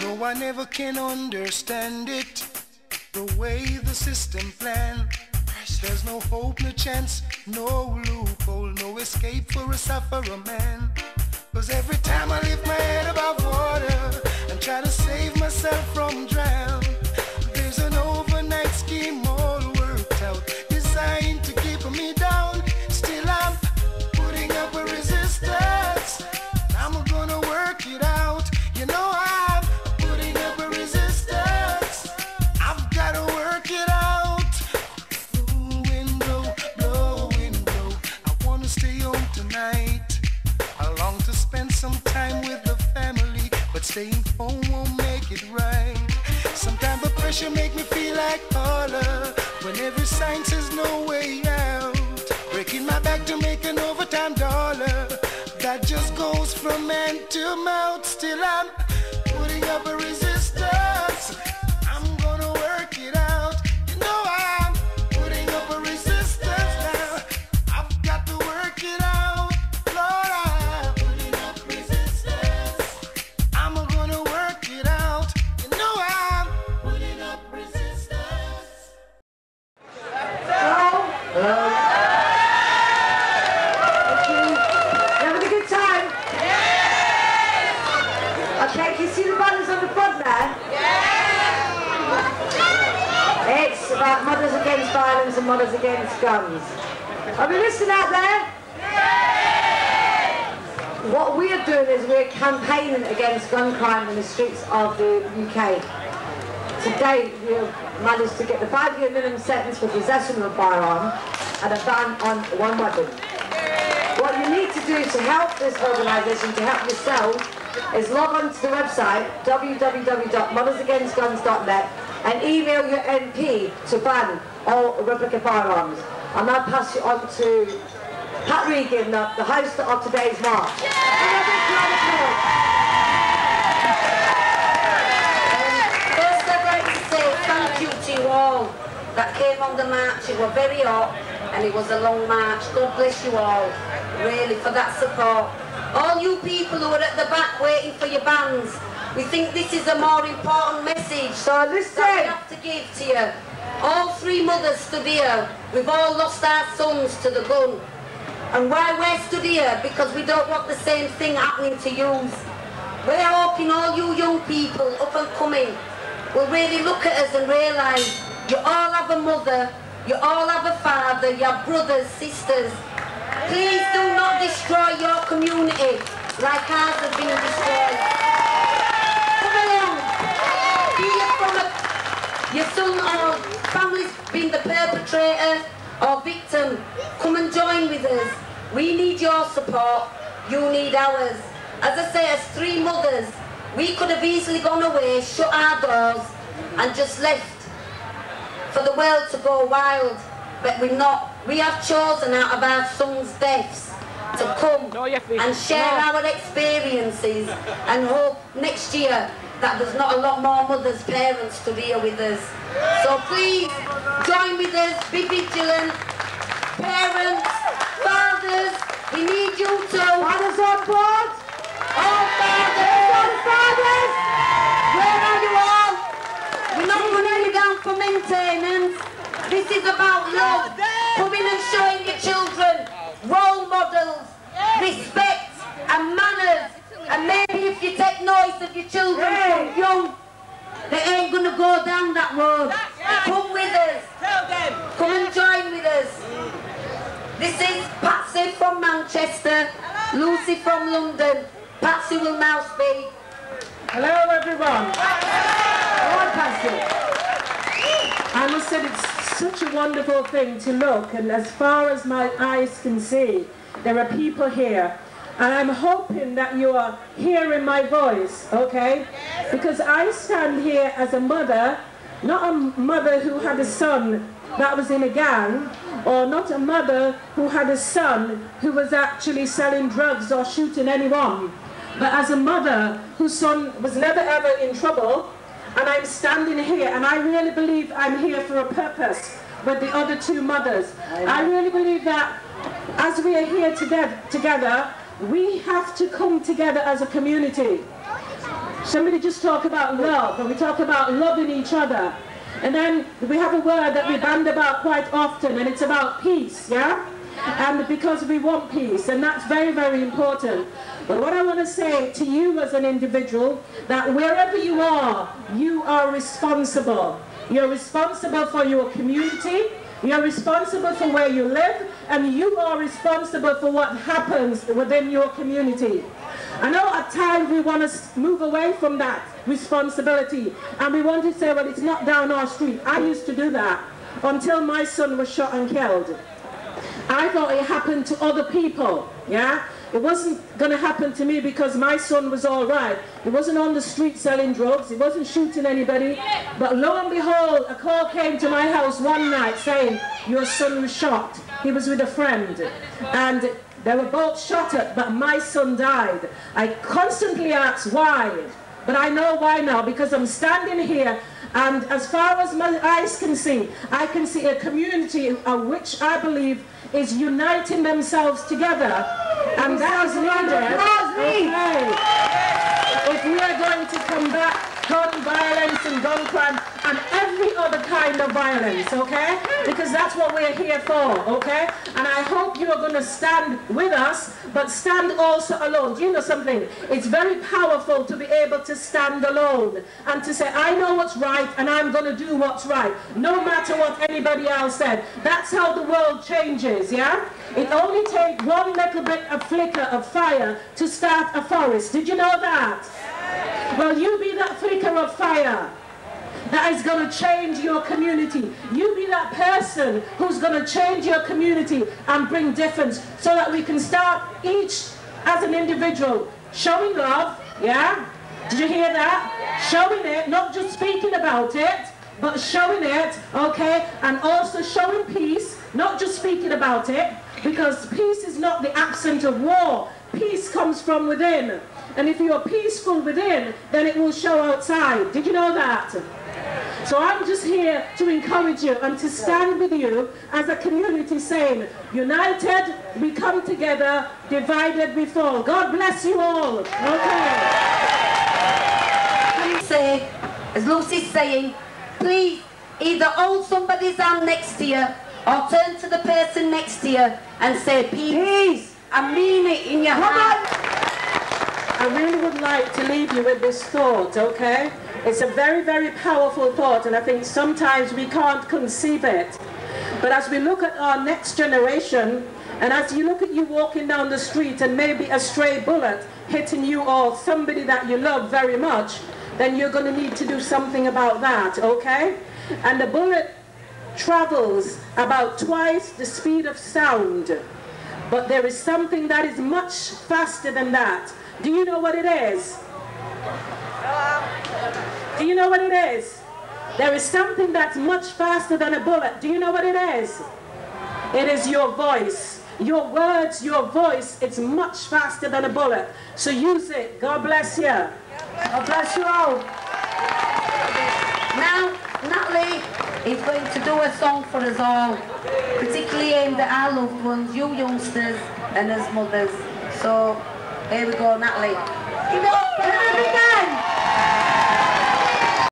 No, I never can understand it, the way the system planned. There's no hope, no chance, no loophole, no escape for a sufferer man. 'Cause every time I lift my head above water and try to save myself from drown, there's an overnight scheme all worked out, designed to keep me down. Still I'm putting up a resistance. I'm gonna work it out. You know I'm putting up a resistance. I've gotta work it out. Wind blow, wind blow. I wanna stay home tonight. I long to spend some time with the family, but staying home won't make it right. Sometimes the pressure make me feel like holler when every sign says no way out. Breaking my back to make an overtime dollar that just goes from hand to mouth. Still I'm putting up a resistance. I'm gonna work it out. You know I'm putting up a resistance now. I've got to work it out. Lord, I'm putting up resistance. I'm gonna work it out. You know I'm putting up resistance. Hello. Hello. Okay, can you see the banners on the front there? Yeah! It's about Mothers Against Violence and Mothers Against Guns. Are we listening out there? Yeah! What we are doing is we're campaigning against gun crime in the streets of the UK. Today we have managed to get the 5-year minimum sentence for possession of a firearm and a ban on one weapon. What you need to do to help this organisation, to help yourself, is log on to the website www.mothersagainstguns.net and email your MP to ban all replica firearms. I'll now pass you on to Pat Regan, the host of today's march. First I'd like to say thank you to you all that came on the march. It was very hot and it was a long march. God bless you all, really, for that support. All you people who are at the back waiting for your bands, we think this is a more important message that we have to give to you. All 3 mothers stood here. We've all lost our sons to the gun. And why we're stood here? Because we don't want the same thing happening to you. We're hoping all you young people up and coming will really look at us and realise you all have a mother, you all have a father, you have brothers, sisters. Please do not destroy your community like ours has been destroyed. Come along. Be from your son or family's been the perpetrator or victim. Come and join with us. We need your support. You need ours. As I say, as 3 mothers, we could have easily gone away, shut our doors and just left for the world to go wild. But we're not. We have chosen out of our sons' deaths to come and share our experiences and hope next year that there's not a lot more mothers, parents stood here with us. So please join with us, be vigilant. Parents, fathers, we need you too. Fathers on board? All fathers! All fathers! Where are you all? We're not running you down for maintenance. This is about love. Coming and showing your children role models, respect and manners. And maybe if you take notice of your children from young, they ain't going to go down that road. Come with us. Come and join with us. This is Patsy from Manchester, Lucy from London. Patsy will now speak. Hello everyone. Hello, Patsy. I must say it's such a wonderful thing to look, and as far as my eyes can see, there are people here. And I'm hoping that you are hearing my voice, okay? Because I stand here as a mother, not a mother who had a son that was in a gang, or not a mother who had a son who was actually selling drugs or shooting anyone, but as a mother whose son was never ever in trouble. And I'm standing here, and I really believe I'm here for a purpose with the other 2 mothers. I really believe that as we are here together, we have to come together as a community. Somebody just talk about love, and we talk about loving each other. And then we have a word that we band about quite often, and it's about peace, yeah? And because we want peace, and that's very, very important. But what I want to say to you as an individual, that wherever you are responsible. You're responsible for your community, you're responsible for where you live, and you are responsible for what happens within your community. I know at times we want to move away from that responsibility, and we want to say, well, it's not down our street. I used to do that until my son was shot and killed. I thought it happened to other people, yeah? It wasn't going to happen to me because my son was all right. He wasn't on the street selling drugs. He wasn't shooting anybody. But lo and behold, a call came to my house one night saying, your son was shot. He was with a friend. And they were both shot at, but my son died. I constantly ask why. But I know why now, because I'm standing here, and as far as my eyes can see, I can see a community which I believe is uniting themselves together, and that is needed. Okay. If we are going to combat gun violence and gun crime and every other kind of violence, okay? Because that's what we're here for, okay? And I hope you are going to stand with us, but stand also alone. Do you know something? It's very powerful to be able to stand alone and to say, I know what's right and I'm going to do what's right, no matter what anybody else said. That's how the world changes, yeah? It only takes one little bit of flicker of fire to start a forest. Did you know that? Well, you be that flicker of fire that is going to change your community. You be that person who's going to change your community and bring difference, so that we can start each as an individual showing love, yeah? Did you hear that? Showing it, not just speaking about it, but showing it, okay? And also showing peace, not just speaking about it, because peace is not the absence of war. Peace comes from within. And if you're peaceful within, then it will show outside. Did you know that? So I'm just here to encourage you and to stand with you as a community saying, united we come together, divided we fall. God bless you all. Okay. Say, as Lucy's saying, please either hold somebody's hand next to you or turn to the person next to you and say peace. I mean it in your heart. I really would like to leave you with this thought, okay? It's a very, very powerful thought, and I think sometimes we can't conceive it. But as we look at our next generation, and as you look at you walking down the street and maybe a stray bullet hitting you or somebody that you love very much, then you're going to need to do something about that, okay? And the bullet travels about twice the speed of sound. But there is something that is much faster than that. Do you know what it is? Do you know what it is? There is something that's much faster than a bullet. Do you know what it is? It is your voice. Your words, your voice, it's much faster than a bullet. So use it. God bless you. God bless you all. Now, Natalie is going to do a song for us all, particularly aimed at our loved ones, you youngsters and as mothers. So, here we go, Natalie. Regan!